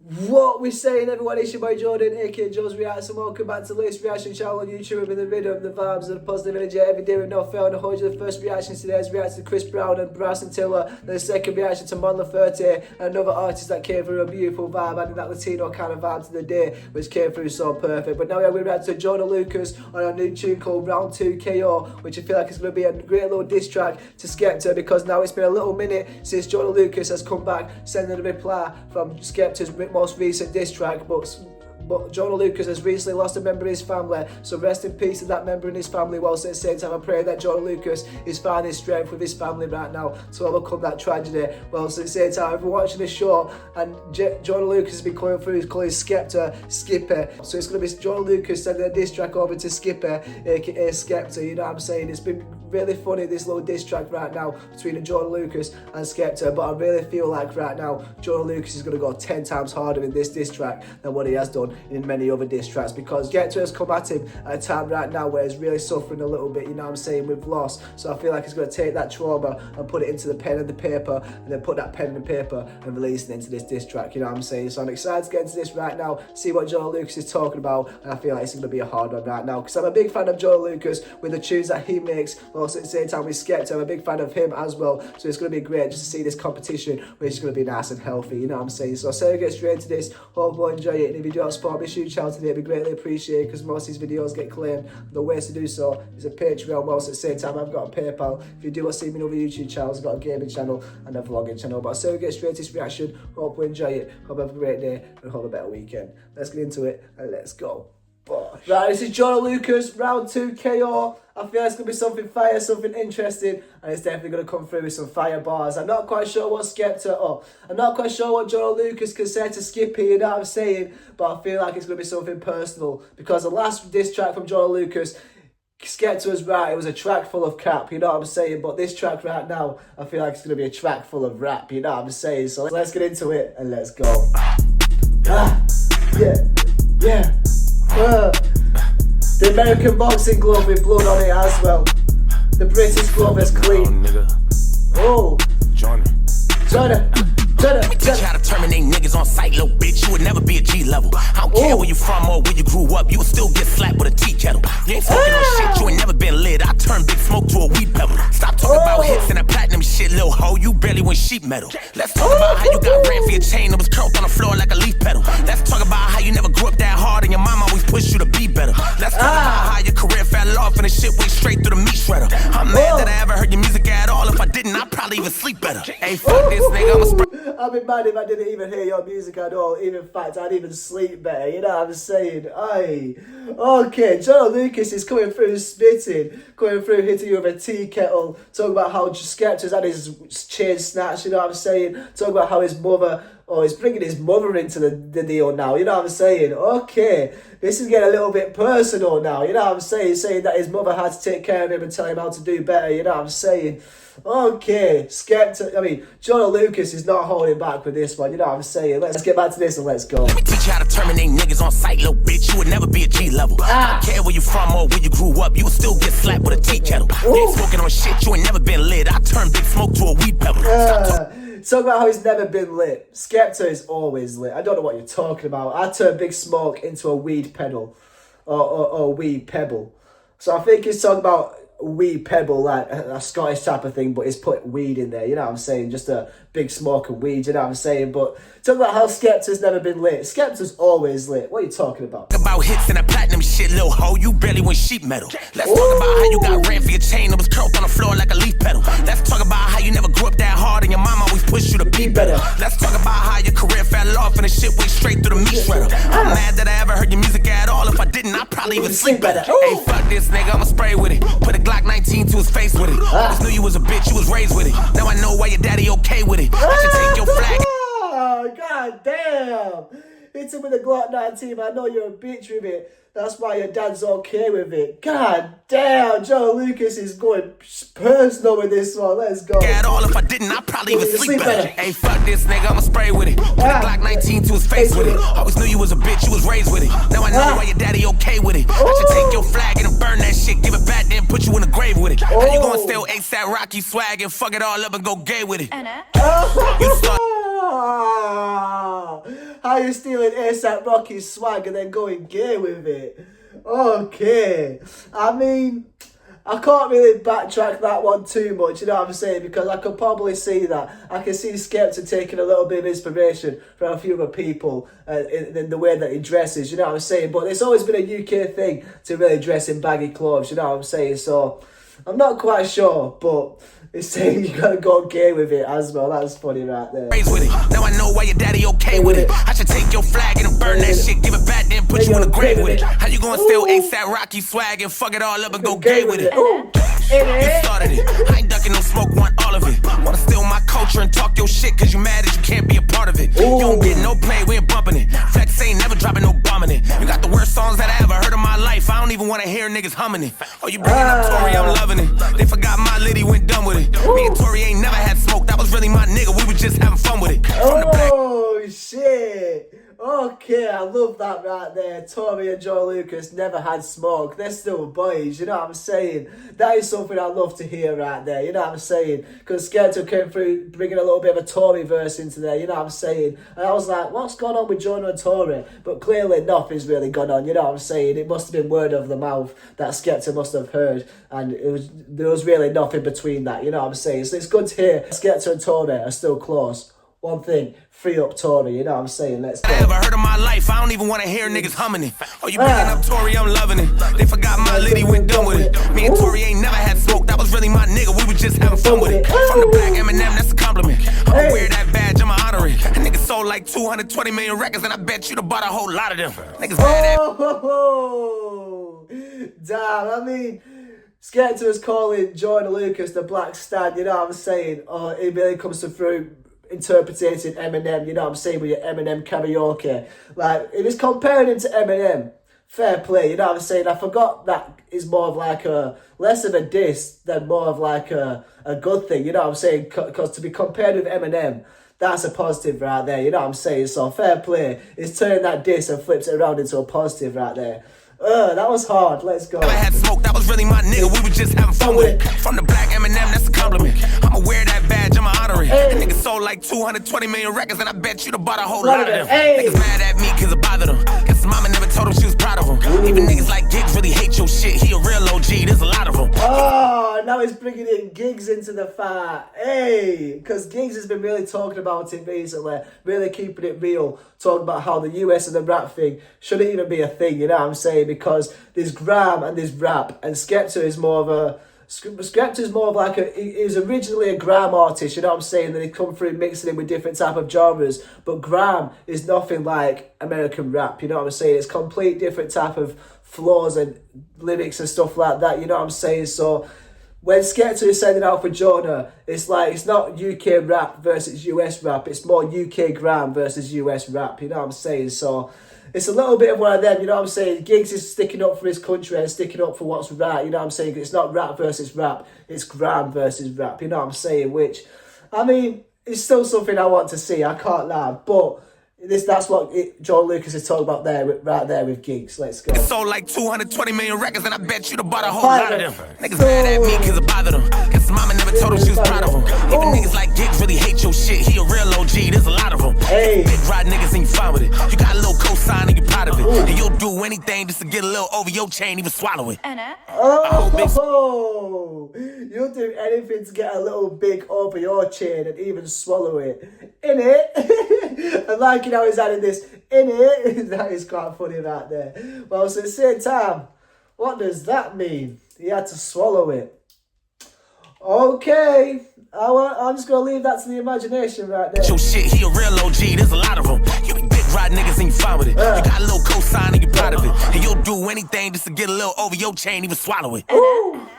What we saying, everyone? It's your boy Jordan, aka Joe's Reacts, and welcome back to the latest reaction channel on YouTube with the rhythm, the vibes, and the positive energy every day with no fail. And I hold you the first reaction today is reaction to Chris Brown and Bryson Tiller, then the second reaction to Mon Laferte and another artist that came through a beautiful vibe, adding that Latino kind of vibe to the day, which came through so perfect. But now we're reacting to Joyner Lucas on a new tune called Round 2 KO, which I feel like is going to be a great little diss track to Skepta, because now it's been a little minute since Joyner Lucas has come back sending a reply from Skepta's most recent diss track, but Joyner Lucas has recently lost a member of his family, so rest in peace to that member and his family, whilst at the same time I pray that Joyner Lucas is finding strength with his family right now to overcome that tragedy. Whilst at the same time, I've been watching the show and Joyner Lucas has been coming through, he's calling Skepta Skippy, so it's going to be Joyner Lucas sending a diss track over to Skippy, aka Skepta, you know what I'm saying? It's been really funny, this little diss track right now between Joyner Lucas and Skepta, but I really feel like right now Joyner Lucas is going to go 10 times harder in this diss track than what he has done in many other diss tracks, because Skepta has come at him at a time right now where he's really suffering a little bit, you know what I'm saying, with loss. So I feel like he's going to take that trauma and put it into the pen and the paper, and then put that pen and the paper and release it into this diss track, you know what I'm saying? So I'm excited to get into this right now, see what Joyner Lucas is talking about, and I feel like it's going to be a hard one right now, because I'm a big fan of Joyner Lucas with the tunes that he makes, but also at the same time with Skepta, I'm a big fan of him as well, so it's going to be great just to see this competition, which is going to be nice and healthy, you know what I'm saying? So I say we get straight into this, hope you enjoy it, and if you do have support me channel today, it'd be greatly appreciated, because most of these videos get claimed. The ways to do so is a Patreon, whilst at the same time I've got a PayPal. If you do want to see me on other YouTube channels, I've got a gaming channel and a vlogging channel. But I say we get straight to this reaction. Hope you enjoy it, hope you have a great day, and hope a better weekend. Let's get into it and let's go. Right, this is Joyner Lucas, Round 2 KO. I feel it's going to be something fire, something interesting, and it's definitely going to come through with some fire bars. I'm not quite sure what Skepta, I'm not quite sure what Joyner Lucas can say to Skippy, you know what I'm saying, but I feel like it's going to be something personal, because the last diss track from Joyner Lucas, Skepta was right, it was a track full of cap, you know what I'm saying, but this track right now, I feel like it's going to be a track full of rap, you know what I'm saying, so let's get into it, and let's go. The American boxing glove with blood on it as well. The British glove is clean. Oh, Joyner. Bitch, how to terminate niggas on sight, little bitch. You would never be a G level. I don't care where you from or where you grew up. You would still get slapped with a tea kettle. You ain't smoking on shit. You ain't never been lit. I turn big smoke to a weed pebble. Stop talking about hits and that platinum shit, little hoe. You barely win sheet metal. Let's talk about how you got ran for your chain that was curled on the floor like a leaf petal. Let's talk about how you never grew up that hard and your mom always pushed you to be better. Let's talk about how your career fell off and the shit went straight through the meat shredder. I'm mad that I ever heard your music at all. If I didn't, I'd probably even sleep better. Hey, fuck this nigga, I'ma I'd be mad if I didn't even hear your music at all. Even in fact, I'd even sleep better. You know what I'm saying? Aye. Okay, Joyner Lucas is coming through spitting, coming through hitting you with a tea kettle, talking about how Skepta's had his chain snatched, you know what I'm saying? Talking about how his mother, he's bringing his mother into the deal now, you know what I'm saying? Okay, this is getting a little bit personal now, you know what I'm saying? Saying that his mother had to take care of him and tell him how to do better, you know what I'm saying? Okay, Joyner Lucas is not holding back with this one, you know what I'm saying? Let's get back to this and let's go. Let me teach you how to terminate niggas on sight, little bitch. You would never be a G level. I don't care where you from or where you grew up. You would still get slapped with a tea kettle. You ain't smoking on shit. You ain't never been lit. I turn big smoke to a weed pebble. Talk about how he's never been lit. Skepta is always lit. I don't know what you're talking about. I turn big smoke into a weed pedal or weed pebble. So I think he's talking about weed pebble, like a Scottish type of thing, but he's put weed in there, you know what I'm saying? Just a big smoke of weed, you know what I'm saying? But talk about how Skepta's never been lit. Skepta's always lit. What are you talking about? About hits and that platinum shit, little hoe. You barely win sheet metal. Let's talk about how you got ran for your chain that was curled on the floor like a leaf petal. Let's talk about how you never grew up that hard and your mom always pushed you to be better. Let's talk about how your career fell off and the shit went straight through the meat shredder. I'm mad that I ever heard your music at all. If I didn't, I'd probably even sleep better. Hey, fuck this nigga, I'ma spray with it. Put a Glock 19 to his face with it. I just knew you was a bitch, you was raised with it. Now I know why your daddy okay with it. I should take your flag. Oh, god damn. Hit him with a Glock 19, I know you're a bitch with it. That's why your dad's okay with it. God damn, Joyner Lucas is going personal with this one. Let's go. At all, if I didn't, I'd probably even sleep better. Hey, fuck this nigga, I'ma spray with it. Put a Glock 19 to his face with it. Always knew you was a bitch, you was raised with it. Now I know why your daddy okay with it. I should take your flag and burn that shit, give it back, then put you in the grave with it. How you gonna steal ASAP Rocky swag and fuck it all up and go gay with it? You start. How you stealing ASAP Rocky's swag and then going gay with it? Okay. I mean, I can't really backtrack that one too much, you know what I'm saying? Because I could probably see that. I can see Skepta taking a little bit of inspiration from a few other people in the way that he dresses, you know what I'm saying? But it's always been a UK thing to really dress in baggy clothes, you know what I'm saying? So, I'm not quite sure, but it's saying you gotta go gay with it as well. That's funny right there. With it. Now I know why your daddy okay with it. I should take your flag and burn that shit, give it back, then put you in the grave with it. How you gonna steal ASAP Rocky swag and fuck it all up and go gay with it? You started it. I ain't ducking no smoke, want all of it. Wanna steal my culture and talk your shit cause you mad that you can't be a part of it. You don't get no play, we ain't bumping it. Flex ain't never dropping no bombing it. You got the worst songs that I ever heard in my life. I don't even wanna hear niggas humming it. Oh, you bringing up Tory, I'm loving it. They forgot my liddy went done with it. Me and Tory ain't never had smoke, that was really my nigga. We were just having fun with it. Oh shit. Okay, I love that right there. Tory and Joe Lucas never had smoke. They're still boys, you know what I'm saying? That is something I love to hear right there, you know what I'm saying? Because Skepta came through bringing a little bit of a Tory verse into there, you know what I'm saying? And I was like, what's going on with Joyner and Tory? But clearly nothing's really gone on, you know what I'm saying? It must have been word of the mouth that Skepta must have heard. And there was really nothing between that, you know what I'm saying? So it's good to hear Skepta and Tory are still close. One thing, free up Tory, you know what I'm saying? Let's go. I ever heard in my life, I don't even want to hear niggas humming it. Oh, you bringing up Tory, I'm loving it. They forgot my liddy went done with it. Me and Tory ain't never had smoke, that was really my nigga, we were just having fun with it. From the black Eminem, that's a compliment. I'ma wear that badge, I'ma honor it. A nigga sold like 220 million records and I bet you to bought a whole lot of them. Niggas mad at damn, I mean, Skepta is calling Joyner Lucas the Black Stan, you know what I'm saying? Oh, it really comes through interpreting Eminem, you know what I'm saying, with your Eminem karaoke. Like, if it's comparing him to Eminem, fair play, you know what I'm saying? I forgot that is more of like less of a diss than more of like a good thing, you know what I'm saying? Because to be compared with Eminem, that's a positive right there, you know what I'm saying? So fair play, it's turning that diss and flips it around into a positive right there. That was hard. Let's go. I had smoke, that was really my nigga. We were just having fun with it. From the black Eminem, that's a compliment. I'ma wear that badge, I'ma honor it. Hey. Niggas sold like 220 million records, and I bet you to bought a whole lot of them. Hey. Niggas mad at me cause it bothered them. Guess mama never told him she was proud of him. Ooh. Even niggas like Giggs really hate your shit. He a real OG, there's a lot of them. Oh, now he's bringing in Giggs into the fight. Hey, because Giggs has been really talking about it recently, really keeping it real, talking about how the US and the rap thing shouldn't even be a thing, you know what I'm saying? Because there's gram and there's rap, and Skepta is more of like he was originally a gram artist, you know what I'm saying? Then he come through mixing it with different type of genres, but gram is nothing like American rap, you know what I'm saying? It's complete different type of flows and lyrics and stuff like that, you know what I'm saying? So when Skepta is sending out for Joyner, it's like, it's not UK rap versus US rap, it's more UK gram versus US rap, you know what I'm saying? So it's a little bit of one of them, you know what I'm saying? Giggs is sticking up for his country and sticking up for what's right, you know what I'm saying? It's not rap versus rap, it's gram versus rap, you know what I'm saying? Which, I mean, it's still something I want to see, I can't lie, but that's what Joe Lucas is talking about there, right there with Giggs. Let's go. It sold like 220 million records, and I bet you to bought a whole lot of them. Niggas mad at me cause it bothered them. Guess mama never told him she was proud of him. Even niggas like Giggs really hate your shit. He a real OG, there's a lot of them. Hey. Big ride niggas and you fine with it. You got a little cosign and you proud of it. And you'll do anything just to get a little over your chain, even swallow it. Oh, you'll do anything to get a little big over your chain and even swallow it. Innit? I'm liking how he's adding this in it. That is quite funny right there. Well, so at the same time, what does that mean? He had to swallow it. Okay. I'm just going to leave that to the imagination right there. Your shit, he a real OG, there's a lot of them. You be big ride niggas and you fine with it. You got a little cosign and you proud of it. And you'll do anything just to get a little over your chain, even swallow it.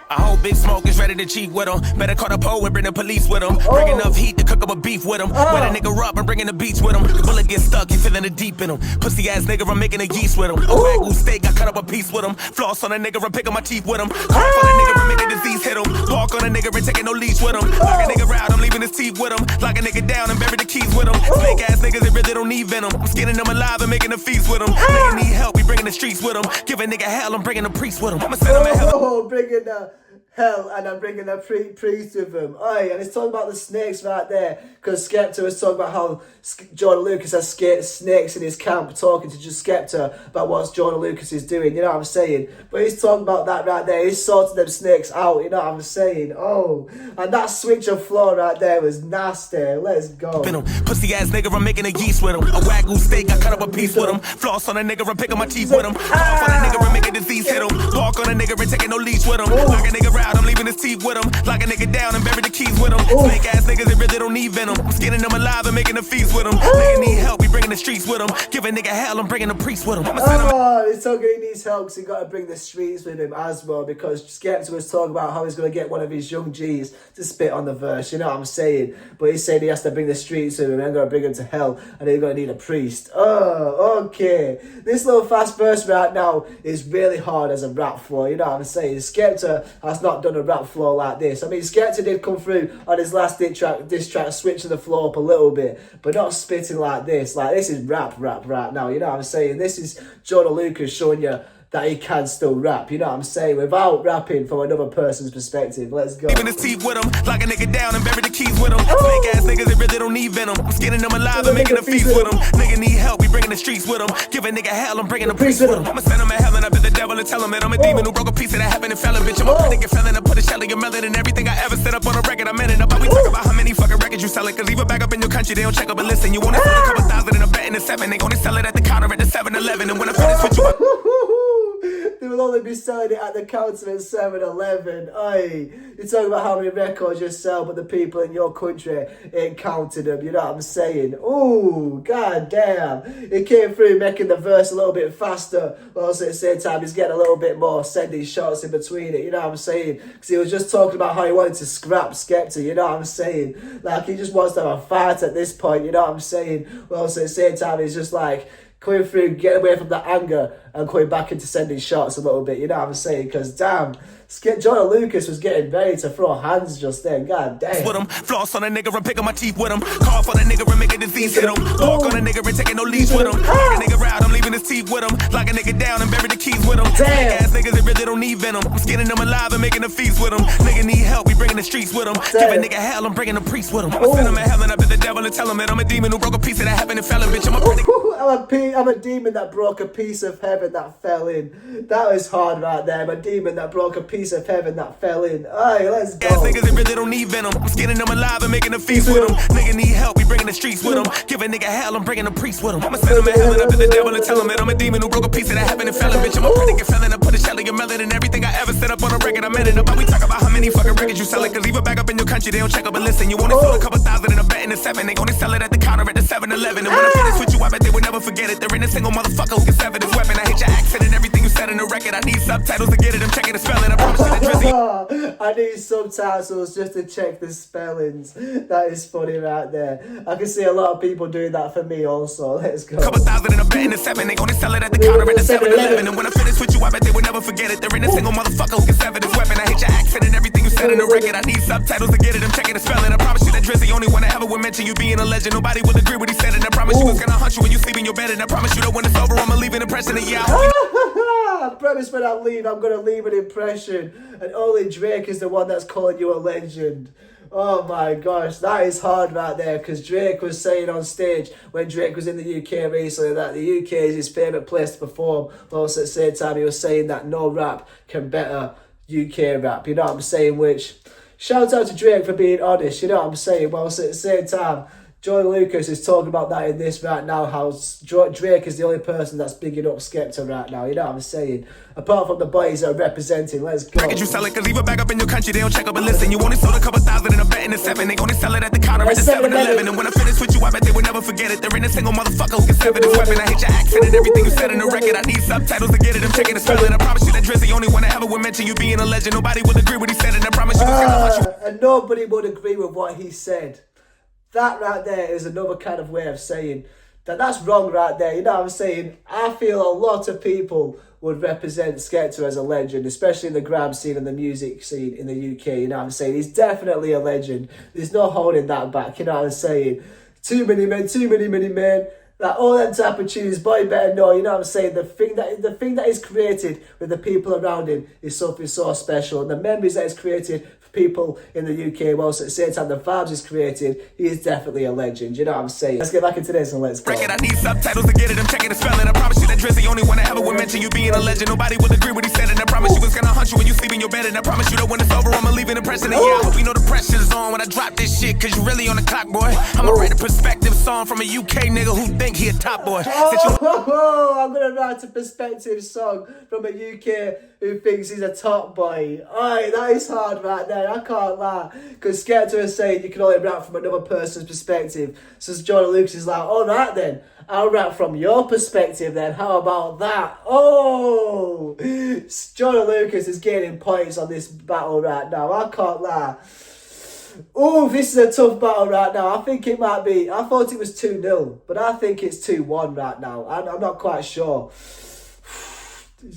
A whole big smoke is ready to cheat with him. Better call the pole and bring the police with him. Bring enough heat to cook up a beef with him. Wet a nigga up and bring in the beach with him. The bullet gets stuck, he feeling the deep in him. Pussy ass nigga, I'm making a yeast with him. A wagyu steak, I cut up a piece with him. Floss on a nigga, I'm picking my teeth with him. Cough on a nigga, I'm making disease hit him. Walk on a nigga, and taking no leash with him. Lock a nigga out, I'm leaving his teeth with him. Lock a nigga down and bury the keys with him. Snake ass niggas, they really don't need venom. I'm skinning them alive and making a feast with him. Nigga need help, we bringing the streets with him. Give a nigga hell, I'm bringing the priest with him. I'ma send him to hell. Bringing the hell, and I'm bringing a priest with him. Aye, and it's talking about the snakes right there, because Skepta was talking about how Joyner Lucas has snakes in his camp, talking to just Skepta about what Joyner Lucas is doing, you know what I'm saying? But he's talking about that right there, he's sorting them snakes out, you know what I'm saying? Oh, and that switch of floor right there was nasty. Let's go. Pussy ass nigga, I'm making a yeast with him. A wagyu steak, I cut up a piece with him. Floss on a nigga, I'm picking my teeth with him. Cough on a nigga, I'm making disease hit him. Bark on a nigga, and taking no leash with him. Like a nigga round, I'm leaving his teeth with him. Lock a nigga down and bury the keys with him. Snake ass niggas, they really don't need venom. I'm skinning them alive and making a feast with him. Nigga need help, we bringing the streets with him. Give a nigga hell, I'm bringing the priest with him. He's talking he needs help because he got to bring the streets with him as well, because Skepta was talking about how he's going to get one of his young G's to spit on the verse, you know what I'm saying? But he's saying he has to bring the streets with him, and going to bring him to hell, and he's going to need a priest. Oh, okay. This little fast verse right now is really hard as a rap flow, you know what I'm saying? Skepta has not done a rap flow like this. I mean, Skepta did come through on his last diss track, switching the flow up a little bit, but not spitting like this. Like, this is rap right now, you know what I'm saying? This is Joyner Lucas showing you that he can still rap, you know what I'm saying, without rapping from another person's perspective. Let's go. Leaving his teeth with him, lock a nigga down and bury the keys with him. Snake ass niggas, they really don't need venom. I'm skinning them alive and making a feast with him. Nigga need help, we bringing the streets with him. Give a nigga hell, I'm bringing the priest with him. I'ma send him to hell and up to the devil and tell him that I'm a demon who broke a piece of that heaven and fell in, bitch. I'm a nigga felon, I put a shell in your melon, and everything I ever set up on a record, I'm in it. About we talk about how many fucking records you selling, cause even back up in your country, they don't check up and listen. You wanna sell a couple thousand and a bet in the 7, they only sell it at the counter at the 7-Eleven, and when I finish with you, they will only be selling it at the counter at 7-Eleven. Aye, you're talking about how many records you sell, but the people in your country ain't counting them, you know what I'm saying? Ooh, god damn. He came through making the verse a little bit faster, but also at the same time he's getting a little bit more sending shots in between it, you know what I'm saying? Because he was just talking about how he wanted to scrap Skepta, you know what I'm saying? Like, he just wants to have a fight at this point, you know what I'm saying? But also at the same time he's just like coming through, getting away from that anger and going back into sending shots a little bit, you know what I'm saying? Because damn, Joyner Lucas was getting ready to throw hands just then, god damn. With him, floss on a nigga and picking my teeth with him. Cough on a nigga and make a disease hit him. Bark on a nigga and taking no leash with him. Like a nigga round, I'm leaving his teeth with him. Lock a nigga down and bury the keys with him. Snake ass niggas, they really don't need venom. I'm skinning them alive and making a feast with him. Nigga need help, we bringing the streets with him. Give a nigga hell, I'm bringing the priest with him. I'ma send him to hell and up to the devil and tell him that I'm a demon who broke a piece of that heaven and fell in, bitch. I'm a demon that broke a piece of heaven that fell in. That was hard right there. I'm a demon that broke a piece of heaven that fell in. Aye, let's go. Ass niggas, they really don't need venom. I'm skinning them alive and making a feast with him. Nigga need help, we bringing the streets with him. Give a nigga hell, I'm bringing the priest with him. I'ma send him to hell and up to the devil and tell him that I'm a demon who broke a piece of that heaven and fell in, bitch. I'm a nigga felon, I put a shell in your melon, and everything I ever set up on a record, I'm in it. About we talk about how many fucking records you selling, cause even back up in your country, they don't check up and listen. You only sold a couple thousand and a bet in the 7, they only sell it at the counter at the 7-Eleven. And when I finish with you, I bet they will never forget it. There ain't a single motherfucker who can sever this weapon. I hate your accent and everything you said in the record. I need subtitles to get it, I'm checking the spelling. I promise you that Drizzy. I need subtitles just to check the spellings. That is funny right there. I can see a lot of people doing that for me also. Let's go. Couple thousand in a bet in the 7, they only sell it at the counter at the 7-Eleven. And when I finish with you, I bet they will never forget it. There ain't a single motherfucker who can sever this weapon. I hate your accent and everything you said in the record. I need subtitles to get it, I'm checking the spelling. I promise you that Drizzy only one I ever would mention you being a legend. Nobody will agree what he said, and I promise you it's gonna hunt you when you sleep in your bed. And I promise you that when it's over, I'ma leave an impression of you. I promise when I leave, I'm gonna leave an impression, and only Drake is the one that's calling you a legend. Oh my gosh, that is hard right there, because Drake was saying on stage when Drake was in the UK recently that the UK is his favourite place to perform. But also at the same time he was saying that no rap can better UK rap, you know what I'm saying? Which, shout out to Drake for being honest, you know what I'm saying? But also at the same time, Joyner Lucas is talking about that in this right now, how Drake is the only person that's bigging up Skepta right now, you know what I'm saying? Apart from the boys that are representing, let's go. Record you sell it, cause even back up in your country, they don't check up and listen. You only sold a couple thousand in a bet in the 7, they only sell it at the counter at the 7-Eleven. And when I finish with you, I bet they will never forget it. There ain't a single motherfucker who can sever this weapon. I hate your accent and everything you said in the record. I need subtitles to get it, I'm checking the spelling. I promise you that Drizzy only one I ever would mention you being a legend. Nobody would agree with what he said, and I promise you it's gonna hunt you. And nobody would agree with what he said. That right there is another kind of way of saying that that's wrong right there, you know what I'm saying? I feel a lot of people would represent Skepta as a legend, especially in the grime scene and the music scene in the UK, you know what I'm saying? He's definitely a legend. There's no holding that back, you know what I'm saying? Too many men, Like all them type of tunes, boy better know, you know what I'm saying? The thing that is created with the people around him is something so special. And the memories that is created for people in the UK, whilst at the same time the vibes is created, he is definitely a legend, you know what I'm saying? Let's get back into this and let's go. I need subtitles to get it, I'm checking the spelling. I promise you that Drizzy the only one that ever would mention you being a legend. Nobody would agree what he said, and I promise you it's gonna hunt you when you sleep in your bed. And I promise you that when it's over, I'ma leave an impression. And yeah, I hope you know the pressure's on when I drop this shit, cause you really on the clock, boy. I'ma write a perspective song from a UK nigga who think he a top boy. I'm gonna write a perspective song from a UK who thinks he's a top boy. Aye, that is hard right there, I can't lie. Because Skepta is saying you can only rap from another person's perspective. So Joyner Lucas is like, alright then, I'll rap from your perspective then, how about that? Oh! Joyner Lucas is gaining points on this battle right now, I can't lie. Oh, this is a tough battle right now. I think it might be, I thought it was 2-0, but I think it's 2-1 right now. I'm not quite sure.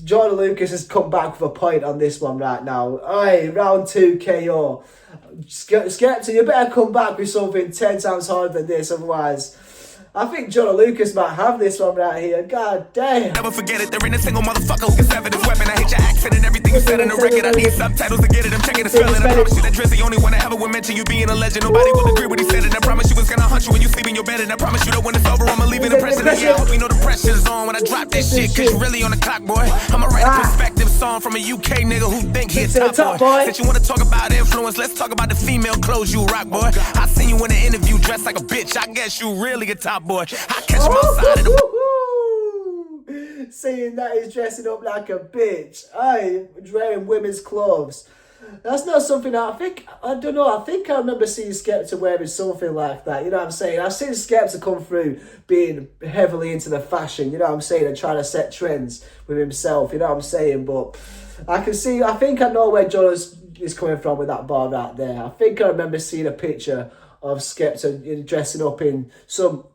Joyner Lucas has come back with a point on this one right now. Aye, round 2 KO. Skepta, you better come back with something 10 times harder than this, otherwise I think Joyner Lucas might have this one right here. God damn. Never forget it. There ain't a single motherfucker who can sever this weapon. I hate your accent and everything you said in the record. I need subtitles to get it. I'm checking the spelling. I promise you that Drizzy the only one that ever would mention you being a legend. Nobody would agree what he said, and I promise you it's gonna hunt you when you sleep in your bed. And I promise you that when it's over, I'ma leave an impression. And yeah, I hope you know the pressure's on when I drop this shit, cause you really on the clock, boy. I'ma write a perspective song from a UK nigga who think he a top boy. Since you wanna talk about influence, let's talk about the female clothes you rock, boy. I seen you in an interview dressed like a bitch. I guess you really a top boy. I catch him outside of the saying that he's dressing up like a bitch. Aye, wearing women's clothes. That's not something I think, I don't know, I think I remember seeing Skepta wearing something like that, you know what I'm saying? I've seen Skepta come through being heavily into the fashion, you know what I'm saying, and trying to set trends with himself, you know what I'm saying? But I think I know where John is coming from with that bar right there. I think I remember seeing a picture of Skepta dressing up in some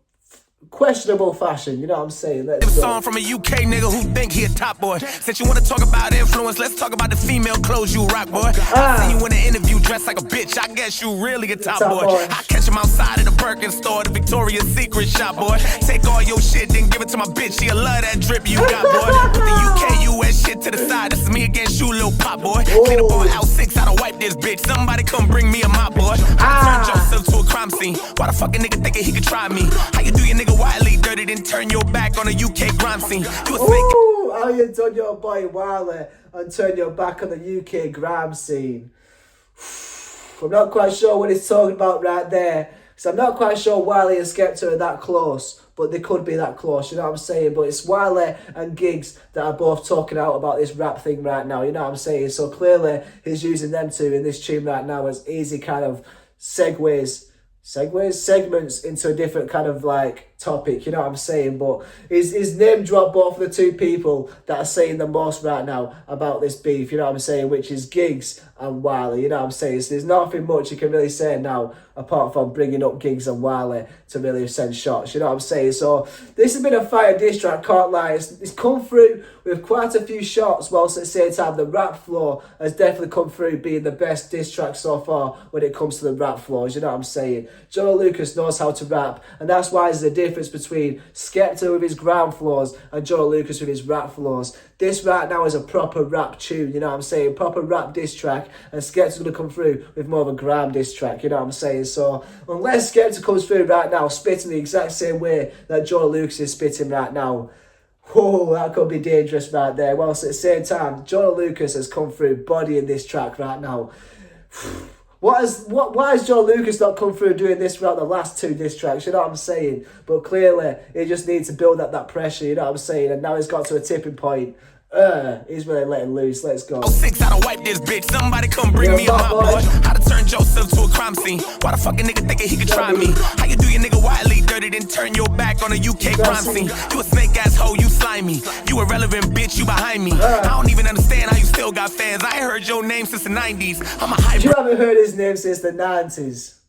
questionable fashion, you know what I'm saying? Let's go. Song from a UK nigga who think he a top boy. Since you wanna talk about influence, let's talk about the female clothes you rock, boy. I seen you in an interview dressed like a bitch. I guess you really a top boy. I catch him outside of the Birkin store, the Victoria's Secret shop, boy. Take all your shit, then give it to my bitch. She'll love that drip you got, boy. Put the UK, US shit to the side. This is me against you, little pop, boy. Clean up on L6, I don't wipe this bitch. Somebody come bring me a mop, boy. I turn Joseph to a crime scene. Why the fuck a nigga thinking he could try me? How you do your nigga Wiley dirty, then turn your back on the UK grime scene? You a snake. Ooh, how you done your boy Wiley and turn your back on the UK grime scene? I'm not quite sure what he's talking about right there, because I'm not quite sure Wiley and Skepta are that close, but they could be that close, you know what I'm saying? But it's Wiley and Giggs that are both talking out about this rap thing right now, you know what I'm saying? So clearly he's using them two in this tune right now as easy kind of segments into a different kind of like topic, you know what I'm saying? But his name dropped both of the two people that are saying the most right now about this beef, you know what I'm saying, which is Giggs and Wiley, you know what I'm saying? So there's nothing much you can really say now apart from bringing up Giggs and Wiley to really send shots, you know what I'm saying? So this has been a fire diss track, can't lie. It's come through with quite a few shots, whilst at the same time the rap floor has definitely come through being the best diss track so far when it comes to the rap floors, you know what I'm saying? Joyner Lucas knows how to rap, and that's why there's a difference between Skepta with his ground floors and Joyner Lucas with his rap floors. This right now is a proper rap tune, you know what I'm saying? Proper rap diss track, and Skepta's going to come through with more of a grime diss track, you know what I'm saying? So unless Skepta comes through right now spitting the exact same way that Joyner Lucas is spitting right now, whoa, that could be dangerous right there. Whilst at the same time, Joyner Lucas has come through bodying this track right now. Why has Joyner Lucas not come through doing this throughout the last two diss tracks, you know what I'm saying? But clearly, he just needs to build up that pressure, you know what I'm saying? And now he's got to a tipping point. He's really letting loose. Let's go. 06, I don't wipe this bitch. Somebody come bring me a mop, boy. How to turn Joseph to a crime scene? Why the fuck a nigga thinking he could try me? How you do your nigga Wiley dirty, then turn your back on a UK crime scene? You a snake ass hoe, you slimy. You irrelevant bitch, you behind me. I don't even understand how you still got fans. I ain't heard your name since the 90s. I'm a hybrid. You haven't heard his name since the 90s.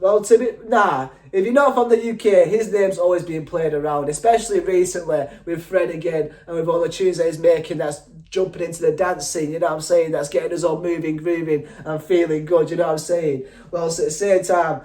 Well, if you're not from the UK, his name's always been played around, especially recently with Fred again and with all the tunes that he's making that's jumping into the dance scene, you know what I'm saying, that's getting us all moving, grooving and feeling good, you know what I'm saying. Well, so at the same time,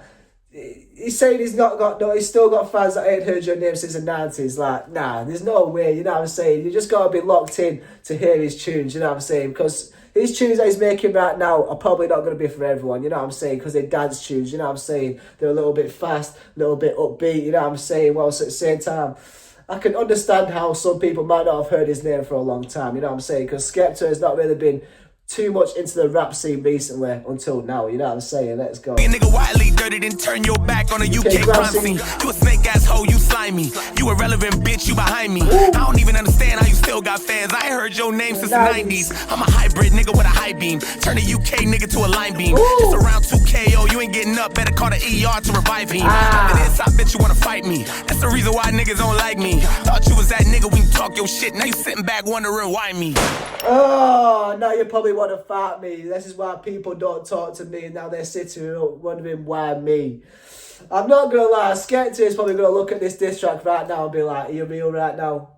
he's saying he's not got no, he's still got fans that ain't heard your name since the 90s. Like, nah, there's no way, you know what I'm saying? You just gotta be locked in to hear his tunes, you know what I'm saying? Because his tunes that he's making right now are probably not going to be for everyone, you know what I'm saying? Because they're dance tunes, you know what I'm saying? They're a little bit fast, a little bit upbeat, you know what I'm saying? Whilst at the same time, I can understand how some people might not have heard his name for a long time, you know what I'm saying? Because Skepta has not really been too much into the rap scene recently until now, you know what I'm saying? Let's go. Be a nigga widely dirty, then turn your back on a UK crime scene. You a snake ass hoe, you slimy. You irrelevant bitch, you behind me. I don't even understand how you still got fans. I ain't heard your name since the 90s. I'm a hybrid nigga with a high beam. Turn a UK nigga to a line beam. It's around 2KO, you ain't getting up. Better call the ER to revive him. After this, I bet you wanna fight me. That's the reason why niggas don't like me. Thought you was that nigga when you talk your shit. Now you sitting back wondering why me. Oh, now you probably want to fight me. This is why people don't talk to me, and now they're sitting up wondering why me. I'm not gonna lie, Skepta is probably gonna look at this diss track right now and be like, are you real right now?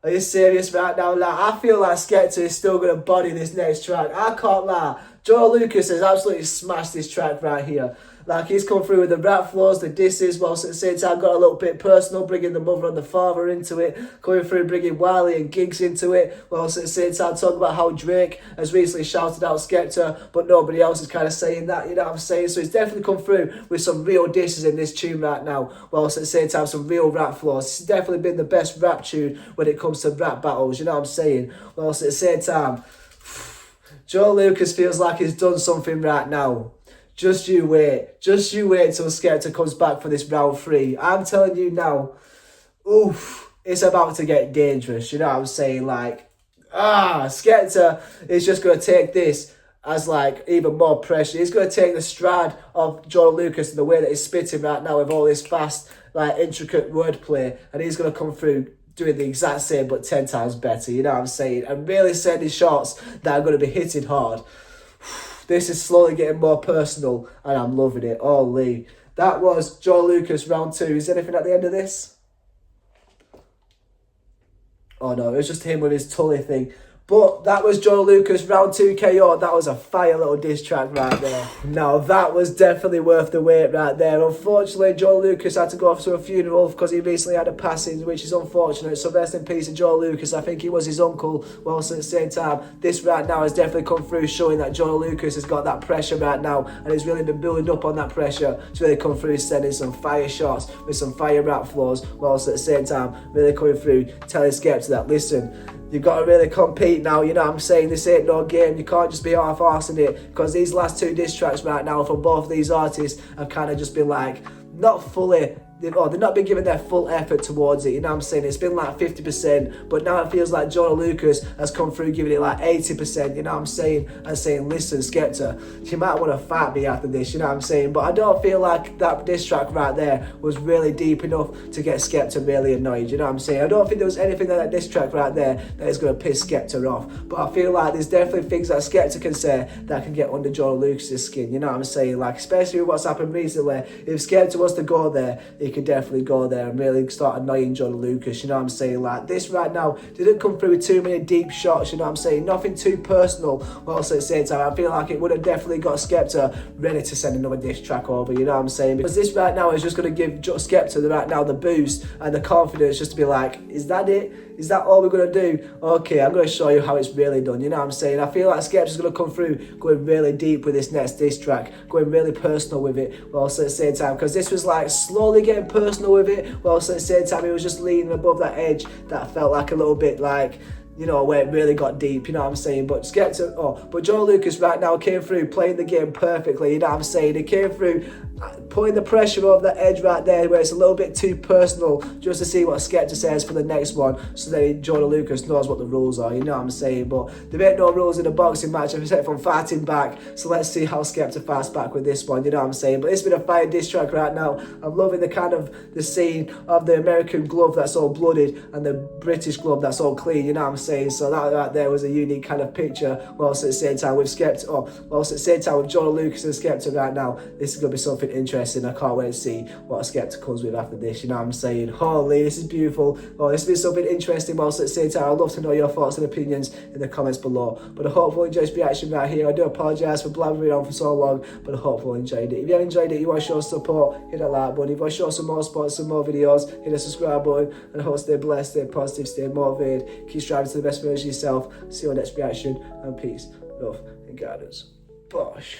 Are you serious right now? Like, I feel like Skepta is still gonna body this next track. I can't lie. Joe Lucas has absolutely smashed this track right here. Like, he's come through with the rap floors, the disses, whilst at the same time got a little bit personal, bringing the mother and the father into it, coming through bringing Wiley and Giggs into it, whilst at the same time talking about how Drake has recently shouted out Skepta, but nobody else is kind of saying that, you know what I'm saying? So he's definitely come through with some real disses in this tune right now, whilst at the same time some real rap floors. It's definitely been the best rap tune when it comes to rap battles, you know what I'm saying? Whilst at the same time, Joe Lucas feels like he's done something right now. Just you wait. Just you wait till Skepta comes back for this round 3. I'm telling you now, oof, it's about to get dangerous. You know what I'm saying? Like, Skepta is just going to take this as like even more pressure. He's going to take the stride of Joe Lucas and the way that he's spitting right now with all this fast, like intricate wordplay, and he's going to come through doing the exact same but 10 times better. You know what I'm saying? And really sending shots that are going to be hitting hard. This is slowly getting more personal, and I'm loving it. Holy. That was Joe Lucas, round 2. Is there anything at the end of this? Oh no, it was just him with his Tully thing. But that was Joe Lucas, round 2 KO. That was a fire little diss track right there. Now, that was definitely worth the wait right there. Unfortunately, Joe Lucas had to go off to a funeral because he recently had a passing, which is unfortunate. So rest in peace to Joe Lucas. I think he was his uncle. Whilst at the same time, this right now has definitely come through, showing that Joe Lucas has got that pressure right now, and he's really been building up on that pressure to really come through, sending some fire shots with some fire rap floors, whilst at the same time, really coming through, telling Skepta that, listen, you've got to really compete now, you know what I'm saying? This ain't no game. You can't just be half-arsing it, because these last 2 diss tracks right now from both of these artists have kind of just been like, not fully, they've not been giving their full effort towards it, you know what I'm saying? It's been like 50%, but now it feels like Joyner Lucas has come through giving it like 80%, you know what I'm saying? And saying, listen, Skepta, you might want to fight me after this, you know what I'm saying? But I don't feel like that diss track right there was really deep enough to get Skepta really annoyed, you know what I'm saying? I don't think there was anything in that diss track right there that is going to piss Skepta off, but I feel like there's definitely things that Skepta can say that can get under Joyner Lucas's skin, you know what I'm saying? Like, especially with what's happened recently, if Skepta was to go there, he could definitely go there and really start annoying Joyner Lucas, you know what I'm saying? Like, this right now didn't come through with too many deep shots, you know what I'm saying? Nothing too personal, also at the same time, I feel like it would have definitely got Skepta ready to send another diss track over, you know what I'm saying? Because this right now is just going to give Skepta right now the boost and the confidence just to be like, is that it? Is that all we're going to do? Okay, I'm going to show you how it's really done, you know what I'm saying? I feel like Skepta's going to come through going really deep with this next diss track, going really personal with it, while also at the same time, because this was like slowly getting personal with it, while also at the same time it was just leaning above that edge that felt like a little bit like, you know, where it really got deep, you know what I'm saying? But Skepta, but Joe Lucas right now came through playing the game perfectly, you know what I'm saying? He came through putting the pressure over that edge right there where it's a little bit too personal, just to see what Skepta says for the next one, so that Joyner Lucas knows what the rules are, you know what I'm saying? But there ain't no rules in a boxing match except from fighting back, so let's see how Skepta fights back with this one, you know what I'm saying? But it's been a fire diss track right now. I'm loving the kind of the scene of the American glove that's all blooded and the British glove that's all clean, you know what I'm saying? So that right there was a unique kind of picture, whilst at the same time with Skepta, or whilst at the same time with Joyner Lucas and Skepta right now. This is going to be something interesting. I can't wait to see what Skepta comes with after this, you know what I'm saying? Holy, this is beautiful. Oh, this has been something interesting, whilst at the same time I'd love to know your thoughts and opinions in the comments below. But I hope you enjoyed this reaction right here. I do apologise for blabbering on for so long, but I hope you enjoyed it. If you have enjoyed it, you want to show support, hit that like button. If you want to show some more support, some more videos, hit the subscribe button. And I hope stay blessed, stay positive, stay motivated, keep striving to the best version of yourself. See you on the next reaction, and peace, love and guidance. Bosh.